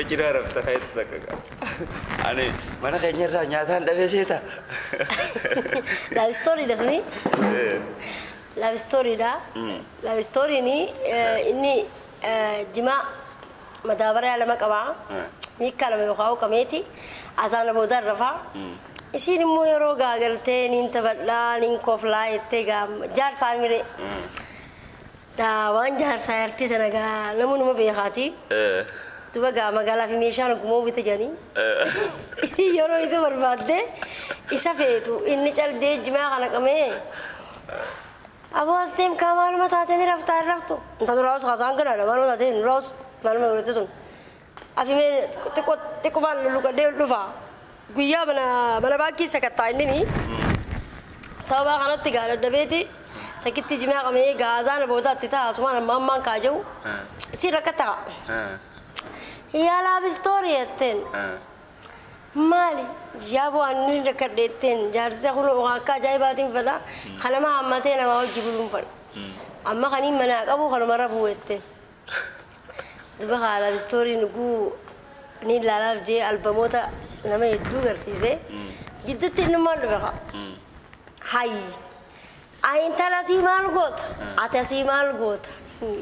cina rafta hayat sakka ani mana kayaknya ra nyata ndabe seta love story da suni love story ni inni jima madabara ala makaba mikala me xaw kameti asana bodar rafa isini mo yoro gagalte nin taballa nin kofla ettega jar samire da wan jar sayarti sanaga namun mo be khati tubaga magala fi mishan gumo bitajani yoro isu barbadde isafetu inni calde jima khana kame abo astem kamal matateni rafto ntan ros khazan kana manu tatin ros manu me urtesun afime tiko man luka de lufa guya bana baki sakata inni sawa kana tigara dabeti takiti jima kame gazan boda tita asman mamman kajau sirakata ya love story etten mali jabo anni rekardetten jarza kuno waka jaybatin fala khalama ammatena ma wajibulum fal amma kani mana qabu khalama rafu etten duba love story nugu ni la love je albumota nama yeddu garsise jiddatin mal baka hay ayin talasi mal got atasi mal got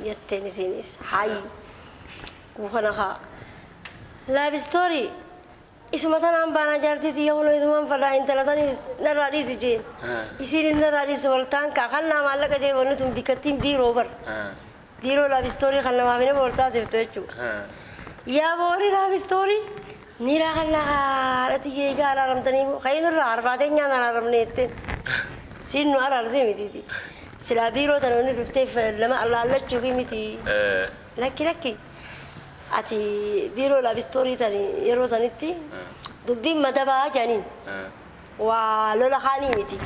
yetten sinis hay ku khana kha love story isma tanam bana jartiti yono isma fala intalasani narari sije isirin narari sultan ka khanna malaka je wonu tum bikatin biro bar biro love story khanna ma bine bolta seftechu ya bori love story nira khanna rati ye gara ramtani khaynur arfatenya naramnete sinu arar zemititi sila biro tanoni rufte lama allah lachu bimiti laki ati biro love story tani yero saniti dubbi madaba janin wa lola khani miti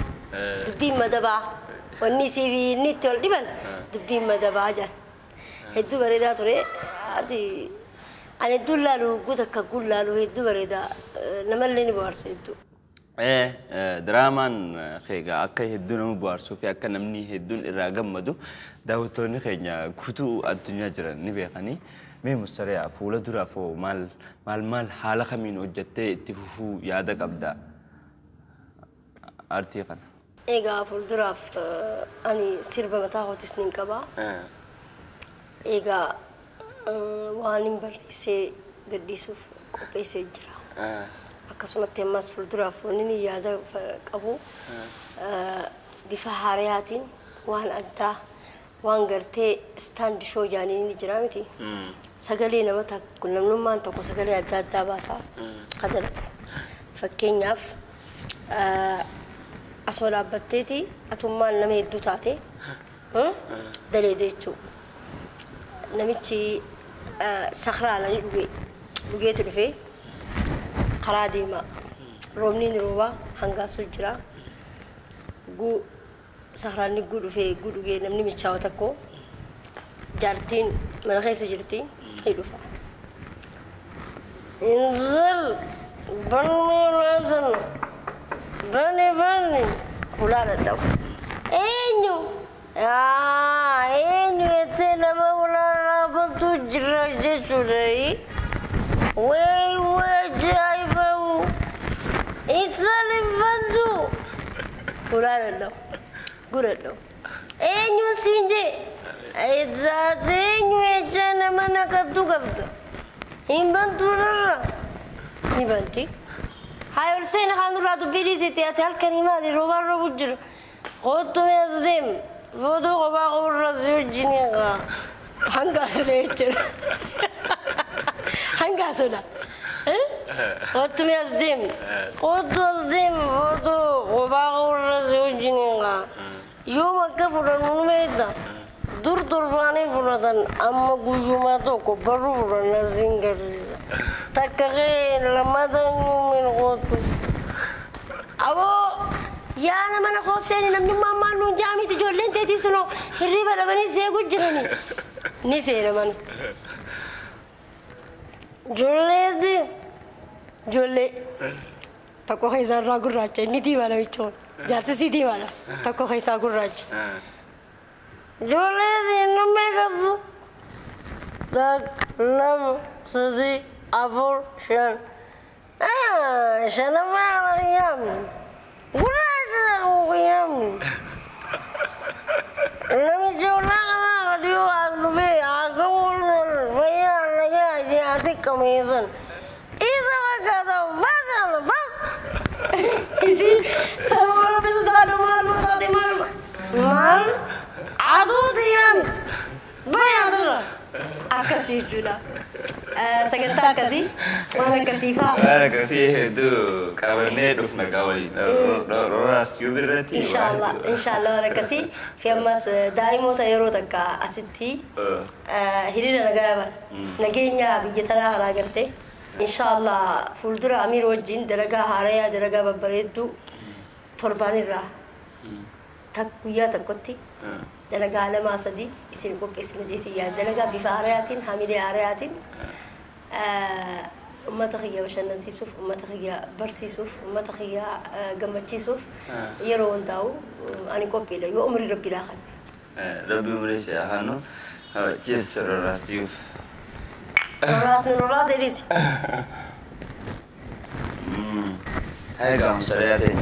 dubbi madaba wani cv ni tol diban dubbi madaba jan heddu bareda tore ati ane dullalu gudaka gullalu heddu bareda namallini barsedu draman khega akka heddu namu barso fi akka namni heddun irra gammadu daawtoni khenya kutu addunya jiran ni beqani me mustariya fuula dura fo mal hala khamin wajjate ittifufu yaada qabda arti qana ega fuul dura ani sirba mata hotisnin qaba ega waanin barreesse gaddisuuf qopheessee jira akkasumatti ammas fuul dura foonni yaada qabu bifa haariyaatiin waan addaa waan gartee stand show jaaniin jira miti sagalee nama takku namnummaan tokko sagalee adda addaa baasa qadala fakkeenyaaf asuma dhaabbatteeti atummaan nama hedduu taate daleedee jechuudha namichi sakraananii dhugeetu dhufee karaa deemaa roobni ni roobaa hangaasuu jira sahrani gudu fe gudu ge namni michawa takko jartin man khaysa jirti hidufa inzal banni lazan banni ulala daw enyu etena ma ulala bantu jira jechulai we jaibu itzal bantu ulala daw gurado enyu sinje enyu ejana mana kadu gabda imbantura ibanti hayol sen khanura to bilisiti atal kalima di robar robujur qotu yazim vodo qoba qurrazu jiniga hanga selecher hanga soda qotu yazdim vodo qoba qurrazu jiniga يوم كفر الميدا دور بانين فرادن أما قيوما توكو برور نازين قريزا تكغين لما دنيو من غوتو أبو يا أنا من خوسيني نمني ماما نجامي تجولين تيتي سنو هريبا لبني سيقو جراني نسينا من جولي تكو خيزان راقو راجة نتي وانا بيچون جالسة سيدي وانا تكو خيسا قراج جولي دي نمي قصو ذاك لم سدي أفر شن شن ما قيام ولا قيام لم يجونا ديو أغلبي أقول ويا نجا جاسك كميزن إذا ما كذا بس أنا بس إذا سووا بس دارو مال عدو ديان بيازر أكسي جولا سكنتا كسي وانا كسيفا أنا كسيه دو كابرني دوف نقاولي راس يوبرتي إن شاء الله أنا كسي في أمس دائما تيرو تكا أستي هيرنا نقابل نجينا بيجتنا على قرتي إن شاء الله فولدر أمير وجين درجة هاريا درجة ببريدو ترباني را تكويا تكوتي درجة على ما صدي يصير كوب اسم جيتي يا درجة بفارياتين حاملة عرياتين أمة تخيا بشان نسيسوف أمة تخيا برسيسوف أمة تخيا جمتشيسوف يرون داو أنا كوبي لا يو أمري ربي لا خن ربي أمري سياحانو جيس راستيوف راس إليس هاي كم سريعتين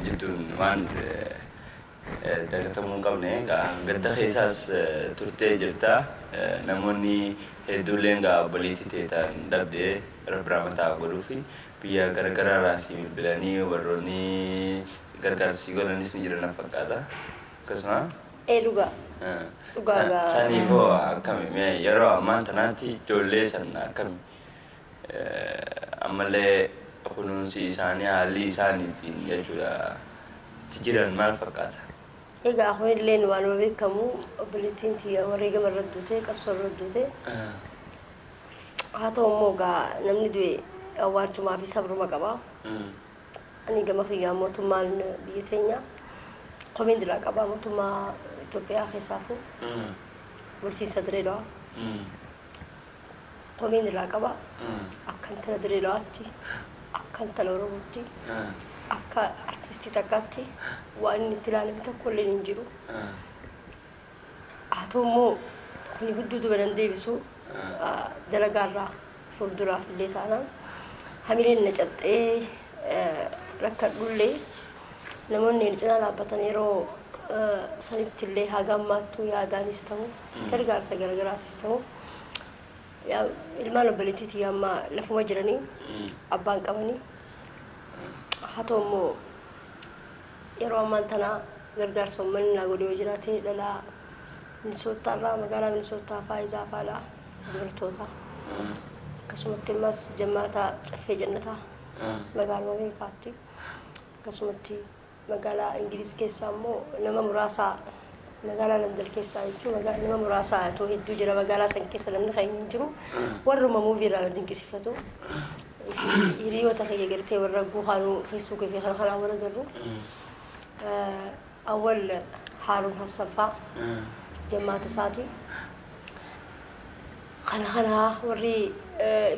جدون وان دكتور قبلنا قد خيساس ترتي جرتا نموني هدولين قابلتي تيتا دبدي ربرامتا غروفي بيا غرغرا راسي بلاني وروني غرغر سيغول نيس نجرنا فقادا كسما لغا ساني هو كم يرى أمان تناتي جولة سنة كم أمله خلون سيساني علي ساني تين يجولا تجيران مال فقادا إيجا أخوي اللين وانو بيكمو بلتين تيا وريجا مردوته كبسر ردوته هاتو موجا نمني دوي أوارجو ما في صبر ما كبا أني جم خيام موتومان بيتينيا قومين دلا كبا موتوما توبيا خسافو برسي صدري لا قومين دلا كبا أكنت ندري لا أتي أكنت لوروتي akka artistii takkaatti waan inni itti ilaalame tokko illee hin jiru. Haa ta'u immoo kuni hudduu dubaran deebisu dalagaarraa fuulduraaf illee taanaan hamileen na cabxee rakkadhullee namoonni na cinaa dhaabbatan yeroo sanitti illee haga ammaattuu yaadaanis ta'u gargaarsa gargaraatis ta'u ilmaan obboleettiitii amma lafuma jiranii abbaan qabanii hato mo yeroo ammaan tana gargaarsa uummanni na godhee jiraate dhala Minnesota irraa magaalaa Minnesota Faayisaa Faalaa dubartoota akkasumatti ammas jammaata caffee jannataa magaalaa Ameerikaatti akkasumatti magaalaa Ingiliz keessaa immoo nama muraasa magaalaa London keessaa jechuun nama muraasa too hedduu jira magaalaa san keessa namni kan hin jiru warruma muuvii irraa dinqisiifatu hiriyoota takayya gartee warra guuhaanu Facebook fi kana wara garuu awwal Haarun Hassanfaa jammaata isaati kana warri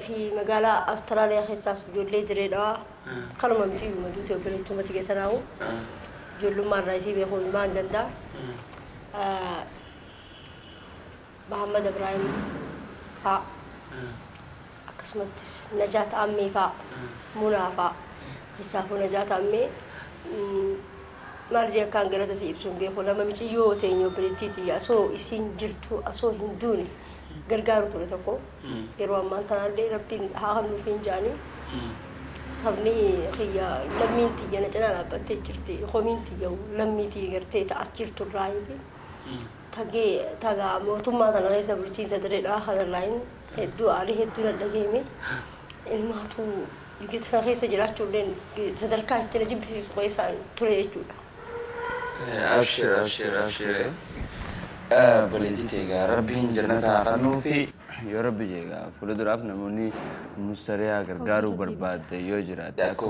fi magaalaa Austraaliyaa keessaas ijoollee jireedha kanuma miti maduuti obboleettumatti geetanaawu ijoollummaa irraa isii beekuun maan gandaa Muhammad Ibrahim faa akkasumattis Najaat Ammee faa Munaa faa keessaafuu Najaat Ammee maal jee akkaan galata si ibsuun beeku nama michiyyoo teenye obboleettiiti asoo isiin jirtu asoo hin duune gargaaru ture tokko yeroo ammaan tanaallee rabbiin haa hannuuf hin jaanii sabni xiyya lammiin tiyya na cinaa dhaabbattee jirti qomiin tiyya lammii tiyya gartee ta'as jirtu irraa hiifi tagaa mootummaa tana keessa bulchiinsa direedhaa kanarraayin hedduu aarii hedduu dhadhageeme ilmaatu biyya tana keessa jiraachuulleen sadarkaa itti na jibbisiisu keessaan ture jechuudha. Abshir. Baleetii teegaa rabbiin jannataa qannuu fi yoo rabbi jeegaa fuulduraaf namoonni mustariyaa gargaaruu barbaadde yoo jiraate akka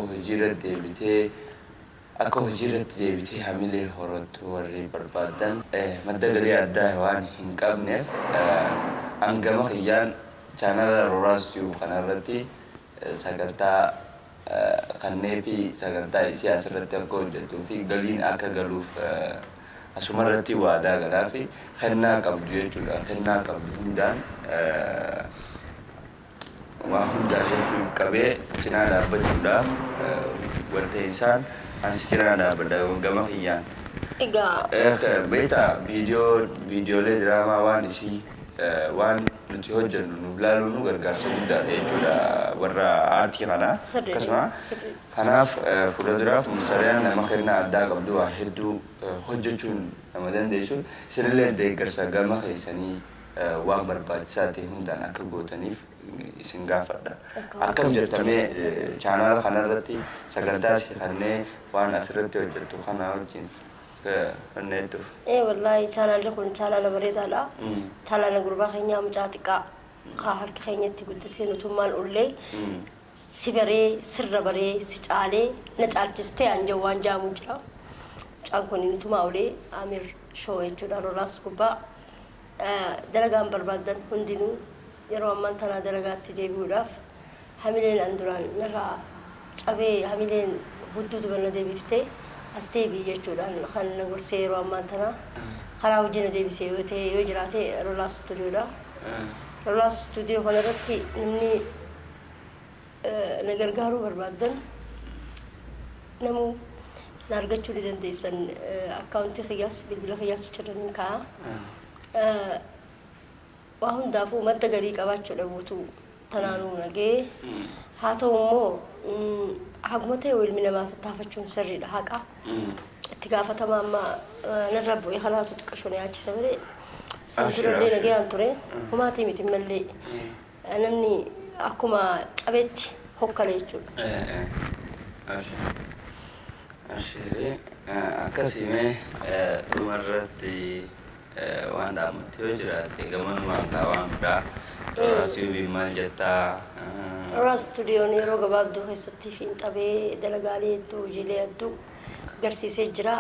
hojiirratti deebitee hamilee horattu warri barbaadan madda galii addaa waan hin qabneef hangama kiyyaan chaanala Roraas Tube kanarratti sagantaa kannee fi sagantaa isii asirratti akka hojjetuu fi galiin akka galuuf asumarratti waadaa galaa fi kennaa qabdu jechuudha. Kennaa qabdu hundaan waa hundaa jechuun qabee cinaa dhaabbachuudhaaf wanta isaan ansi cinaa dhaabbadha gama kiyyaan. Egaa beektaa viidiyoolee diraamaa waan isii waan nuti hojjennu nuuf laaluun nu gargaarsa guddaadha jechuudha warra aartii kanaa. Akkasuma kanaaf fuulduraaf Musariyaan nama kennaa addaa qabdu waa hedduu hojjechuun nama dandeessu isinillee deeggarsa gama keessanii waan barbaachisaa ta'e hundaan akka gootaniif isin gaafadha. Akkam jettamee chaanaala kanarratti sagantaa si kannee waan asirratti hojjettu kanaa wajjin kanneettuuf. Wallaahi chaanaalli kun chaanaala bareedaadha. Chaanaala gurbaa keenyaa mucaa xiqqaa haa harka keenyatti guddatee nutummaan ullee si baree sirra baree si caalee na caalchistee anjoo waan jaamu jira. Mucaan kun nutumaa ulee Amir Shoo jechuudha Roolaas gubbaa. Dalagaan barbaadan hundinuu yeroo ammaan tanaa dalagaatti deebi'uudhaaf hamileen an duraan narraa cabee hamileen hudduu dubanna deebiftee as deebii jechuudhaan kan na gorsee yeroo ammaan tanaa karaa hojii na deebisee yoo ta'e yoo jiraate Roolaas Stuudiyoodha. Roolaas Stuudiyoo kanarratti namni na gargaaruu barbaadan namuu na argachuu ni dandeessan akkaawuntii kiyyaas bilbila kiyyaas jiraniin kaa'a. Waa hundaafuu madda galii qabaachuu dhabuutu tanaanuu nagee haa ta'u immoo haguma ta'e ilmi namaa tattaafachuun sirriidha haqa itti gaafatama amma narra bu'ee kanaatu xiqqashoo na yaachisa malee san durallee nagee aan ture humaatii miti mallee namni akkuma cabeetti hokkale jechuudha. Akkasumee dhumarratti waan dhaamatti yoo jiraate gamanumaan waan biraa Roolaas maal jettaa? Roolaas Stuudiyoon yeroo gabaabduu keessatti fiinxabee dalagaalee hedduu hojiilee hedduu agarsiisee jira.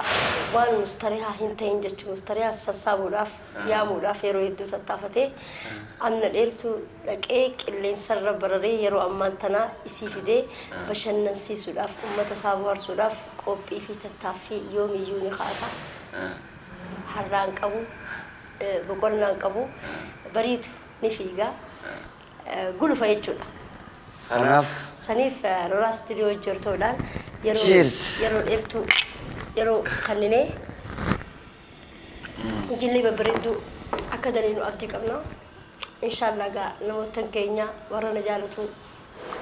Waan mustariyaa hin ta'in jechuun mustariyaa sassaabuudhaaf yaamuudhaaf yeroo hedduu tattaafatee amna dheertuu dhaqee qilleensarra bararee yeroo ammaan tanaa isii fidee bashannansiisuudhaaf uummata isaa bohaarsuudhaaf qophii fi tattaaffii yoomiyyuu ni kaa'ata. Harraan qabu boqonnaan qabu bariitu ni fiiga gulufa jechuudha. Kanaaf saniif Roolaas Stuudiyoo hojjetuudhaan yeroo dheertuu yeroo kanninee jillee babbareedduu akka daleenu abdii qabna. Inshaallah gaa namoota keenya warra na jaalatu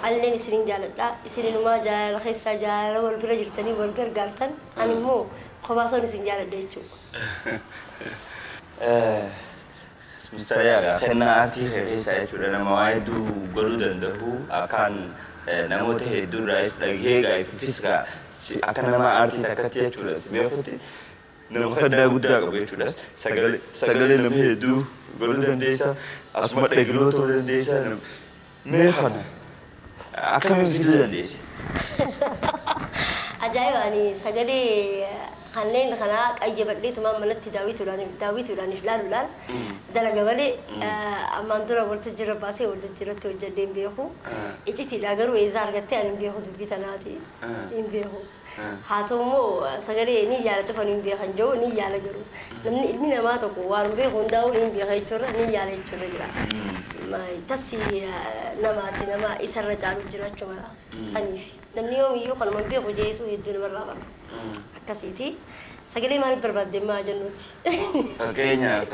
anilleen isiniin jaaladha. Isiniinumaa jaalala keessaa jaalala wal bira jirtanii wal gargaartan ani immoo kophaatoon isin jaaladha jechuudha. Mustariyaa kennaa aartii keessaa jechuudha nama waa hedduu godhuu danda'u akkaan namoota hedduurraas dhagahee gaa'eeffis akka nama aartii takkatti jechuudha. Beekutti nama faddaa guddaa qabu jechuudha. Sagalee nama hedduu godhuu dandeessa asuma dhagilootoo dandeessa mee kana akkamiin fiduu dandeessa? Ajaa'iba ani sagalee kanneen kanaa qayyabadhee tumaan manatti daawwituudhaan ilaaluudhaan dalaga malee ammaan dura waltajjira baasee waltajjiratti hojjedhee hin beeku. Icitiidha garuu eessaa argattee ani hin beeku dubbii tanaati hin beeku. Haa ta'u immoo sagalee ni yaala cufan hin beekan jiru ni yaala garuu namni ilmi namaa tokko waan beeku hundaa'uu ni beeka jechuudha ni yaala jechuudha jira. Tassi namaati nama isarra caalu jiraachuu mala saniif namni yoomiyyuu kanuma beeku jeetu hedduu namarraa bara. Akkasiiti sagalee maaliif barbaadde maa jennuuti? Fakkeenyaaf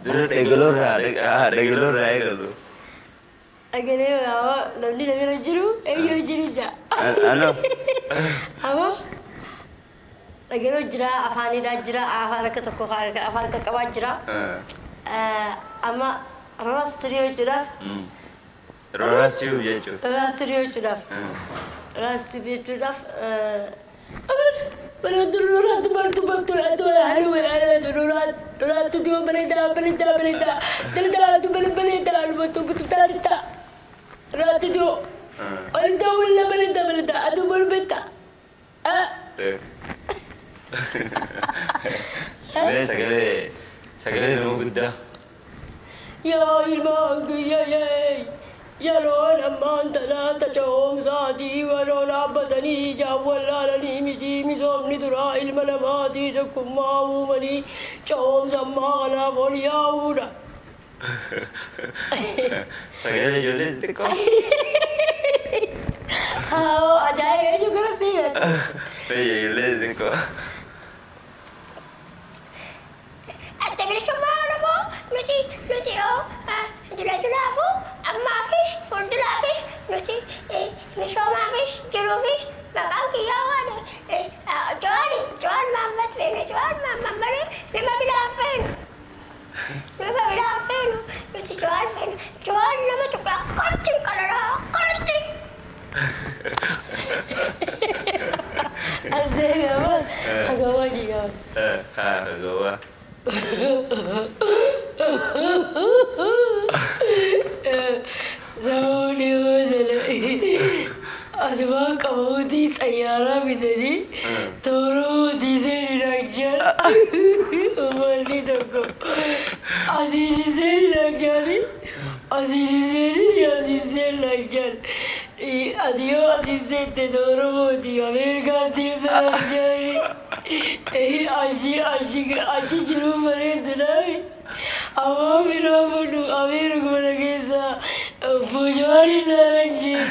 dura dhagaloorraa eegalu. Dhagalee namni namirra jiru eeyyoo jirija. Ano? Amma dhagaloo jira afaanidhaa jira afaan akka tokko afaan akka qabaa jira. Amma Roolaas Stuudiyoo jechuudhaaf. Roolaas Stuudiyoo jechuudha. Roolaas Stuudiyoo jechuudhaaf. Roolaas Stuudiyoo jechuudhaaf. Roolaas Stuudiyoo bareedaa. Daldalaa bareedaa albuutu bututaatita. Roolaas Stuudiyoo. Bareedaa walla bareedaa atu barbeetta. Sagalee nama guddaa. Yaa ilmaan kiyyaa yeroon ammaan tanaa tajaajilumsaatii waroo dhaabbatanii jaawwallaalanii miti misoomni duraa ilma namaatii tokkummaa uumanii coomsammaa kanaaf ol yaa'uudha. Sagalee ijoollee xixiqqoo. Ajaa'iba eenyu gara siigat. Ijoollee xixiqqoo. Adda bilisummaa Oromoo nuti jiraachulaafuu ammaafis fuulduraafis nuti misoomaafis jiruufis maqaan kiyyaa waan Jo'aan Maammed feene Jo'aan Maammed malee nama biraan feenu. Nama biraan feenu nuti Jo'aan feenu Jo'aan nama tokko akkatti qalaraa akkatti. Asee gamas hagawaa jigaa. Hagawaa. Zauni wadala asmaa qabuutii xayyaaraa bitanii toorootii seeni dhaqjaan uummanni tokko asiin seeni dhaqjaani asiin seeni dhaqjaan ati yoo asiin seente toorootii Ameerikaatti dhaqjaani achi jiruu bareedduudhaafi awwaan biraa fuudhu Ameerika mana keessaa fuujaari ilaalan jiru.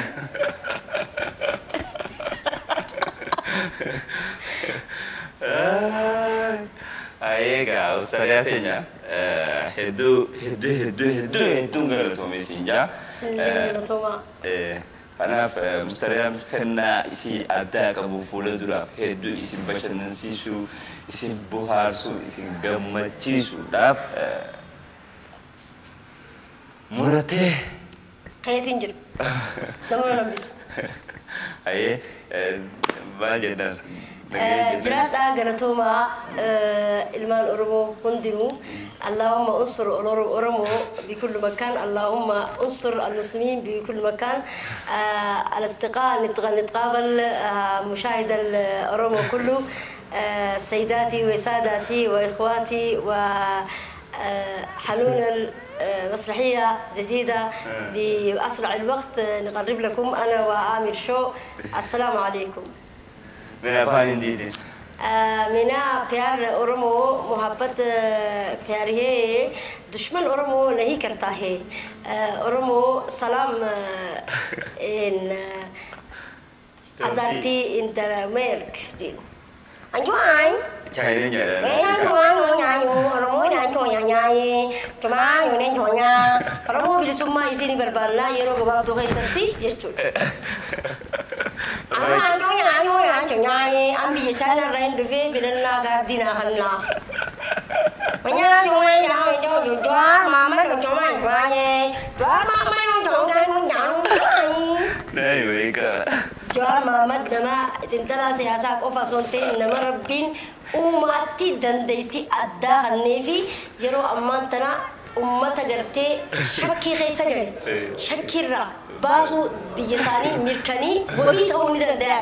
Egaa Austraaliyaa teenya hedduun galatoomee siin jaa. Sinillee galatoomaa. Kanaaf Austraaliyaan kennaa isii addaa qabu fuula duraaf hedduu isin bashannansiisuu, isin bohaarsuu, isin gammachiisuudhaaf muratee. Kayetiin jiru. Nama nambisu. Maal jedhan? Jiraadhaa galatoomaa ilmaan Oromoo hundinuu اللهم انصر أورمو بكل مكان اللهم انصر المسلمين بكل مكان الاصدقاء نتقابل مشاهد الأورمو كله سيداتي وساداتي وإخواتي وحنون مسرحية جديدة بأسرع الوقت نقرب لكم أنا وآمر شو السلام عليكم. من أفان ديدي. منا प्यार औरमो मोहब्बत प्यार है दुश्मन औरमो नहीं करता है औरमो सलाम इन अजाती इन दरमेर्क जी anh Chạy lên nhảy lên. Oromoo bilisummaa isin barbaannaa yeroo gabaabduu keessatti jechuudha. An biyya Chaayinaa irraa hin dhufee filannaa gaaddiinaa hannaa. Đây vậy cả. Jawaar Mohammad nama intala siyaasaa qofa osoo hin ta'in nama rabbiin uumaatti dandeettii addaa kannee fi yeroo ammaan tana uummata gartee shakkii keessa gale shakkiirraa baasuu biyya isaanii mirkanii walii ta'uu ni danda'a.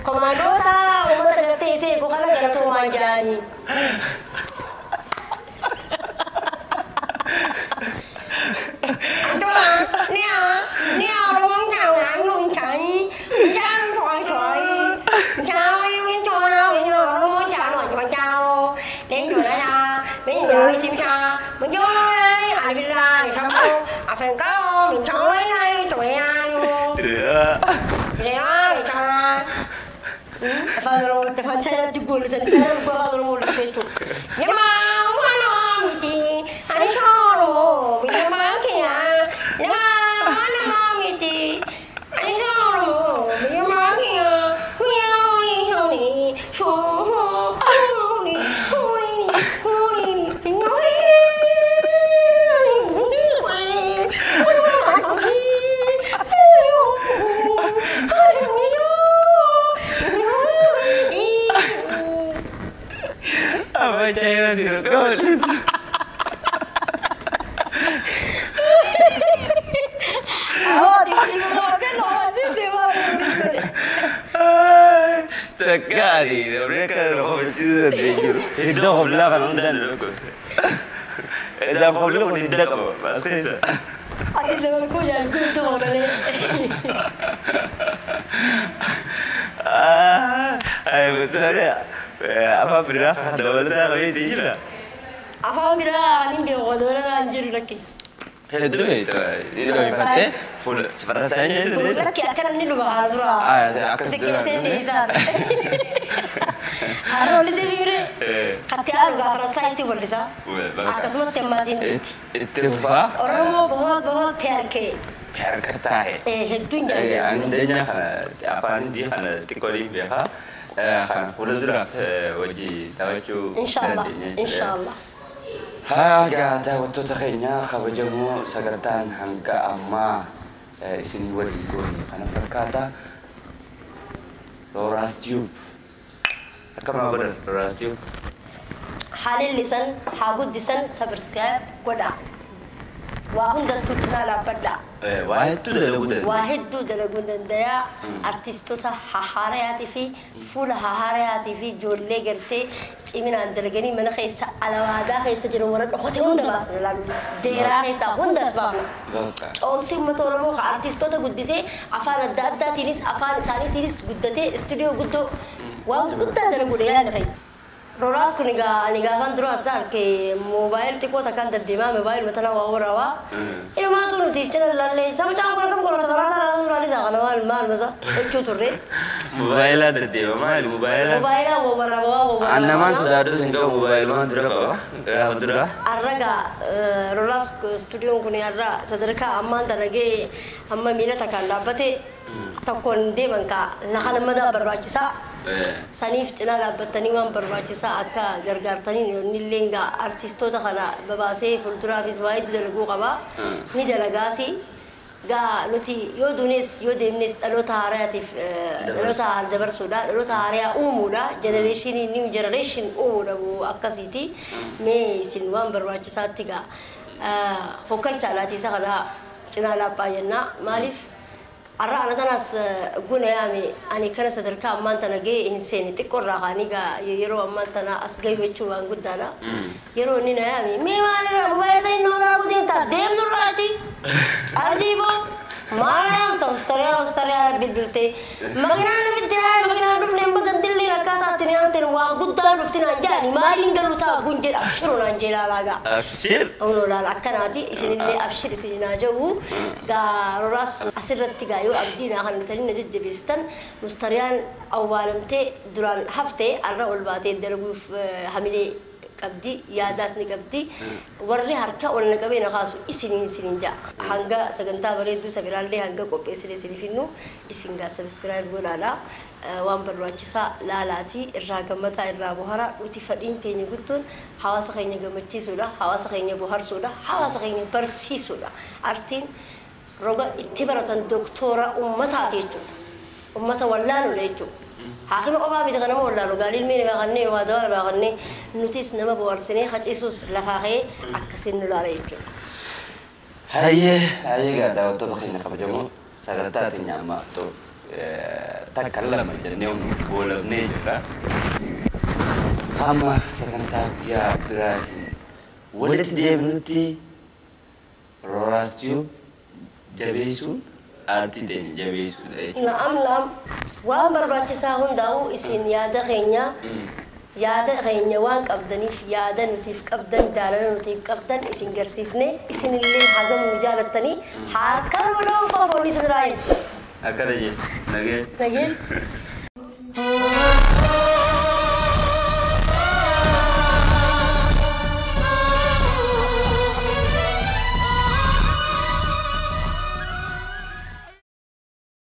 Komaandoota uummata gartee isee kana galatoomaa jedhanii. Apa China tidak kau lihat? Sekali, mereka orang itu dulu. Itu hobilah kan dan dulu. Itu hobilah pun tidak apa, maksudnya. Asyik dengan kau yang kau tu mana? Ayo betul ya. Apa bira? Dabalata kami tijira. Afaan biraa ani beeku wadawala anjiru lakki. Hedduu itu. Ini kami pakai full Faransainya itu. Lakki akkan ni lupa harusura. Akkas Sikeseni isa. Aro lise bire. Kati aru ga Faransai itu berlisa. Akkas mah temasin. Itu apa? Orang mau bahot pyar ke. Pyar kata है hedduu jaalladha. Andanya afaan dia kana tikoli beha kana fuula dura wajji tawachu inshallah. Haga daawwattoota keenya kabajamoo sagantaan hanga ammaa isin waliin goone kana fakkaata. Roraas Tube akkama godhan Roraas Tube Haalillisan haa guddisan subscribe godhaa. Waa hundattuu cinaa dhaabbadhaa. waa hedduu dalaguu danda'a. Artistoota haarayaatii fi fuula haarayaatii fi ijoollee gartee ciminaan dalaganii mana keessa alawaadaa keessa jiran warra dhokate hunda baasna ilaalu. Deeraa keessaa hundas baafna. Coomsi uummata Oromoo ka artistoota guddisee afaan adda addaatiinis afaan isaaniitiinis guddatee istuudiyoo guddoo waan guddaa dalaguudha yaada keenya. Roraas kun ani gaafan dura asal ke mobile tiko takkan dadima mobile matana wawrawa ina ma tu nuti channel lalle sama jang kun kam ko tara langsung rali zakana mal masa ecu turre mobile dadima mal mobile wawrawa anna man sudah ada sehingga mobile man dura ka dura arraga Roraas studio kun arra sadarka amman tanage amma mila takkan dabbate takon deman ka nakana mada barbaachisa Sanif cina dhaabbatanii waan barbaachisaa akka gargaartanii nilleen gaa artistoota kana babaasee fuulduraafis waa hedduu dalaguu qaba. Ni dalagaasi gaa nuti yoo duunes yoo deemnes dhaloota haaraatiif dhaloota dabarsuudha dhaloota haaraa uumuudha generation new generation uumuudha akkasiiti. Mee isin waan barbaachisaatti gaa hokkalcha alaatiisa kana cina dhaabbaa jennaa maaliif Arra ana tanas guna yaami ani kana sadarka amman tana ge insani tikorra qaniga yero amman tana asgay wechu waan gudala yero ni na yaami me maalira mubayta inora budinta dem nurati ajibo malayam tostariya bilbilte magana dufne magan dilli rakata tinian ter waan gudala duftina jani malin galuta gunjel afshuru nanjela laga afshir ono la akanati isinille afshir isinina jawu ga Roraas asirratti ga yoo abdiina kan tani najjabistan mustariyan awwalamte duran hafte arra ulbaate dalaguuf hamile qabdi yaadaas ni qabdi warri harka ol naqabeena khaasu isinin ja hanga sagantaa bareedu sabiraalle hanga qopheessine sinifinnu isinga subscribe godhaadha waan barbaachisaa laalaati irraa gammataa irraa bohara nuti fadhiin teenya guddoon hawaasa keenya gammachiisuudha hawaasa keenya boharsuudha hawaasa keenya barsiisuudha artiin roga itti baratan doktora ummataati jechuudha ummata wallaalu jechuudha حاكم أبغى بيتغنى ولا لو قال المين بغني وهذا بغني نوتيس نما بورسني خد إيسوس لفاقي أكسين نلاريك هاي قاعدة وتدخلنا كبجمو سقطات النعمة تو تكلم جنيوم ولا بنيجرا أما سقطات يا برادين ولد ديمنتي Roraas Tube jabeessuun aartii teenya jabeessuudha. Naam waan barbaachisaa hundaa'u isin yaada keenya waan qabdaniif yaada nutiif qabdan jaalala nutiif qabdan isin garsiifne isinillee hagamuu jaalattanii harka loloo qofoon isin raayin. Akkana jee nagee.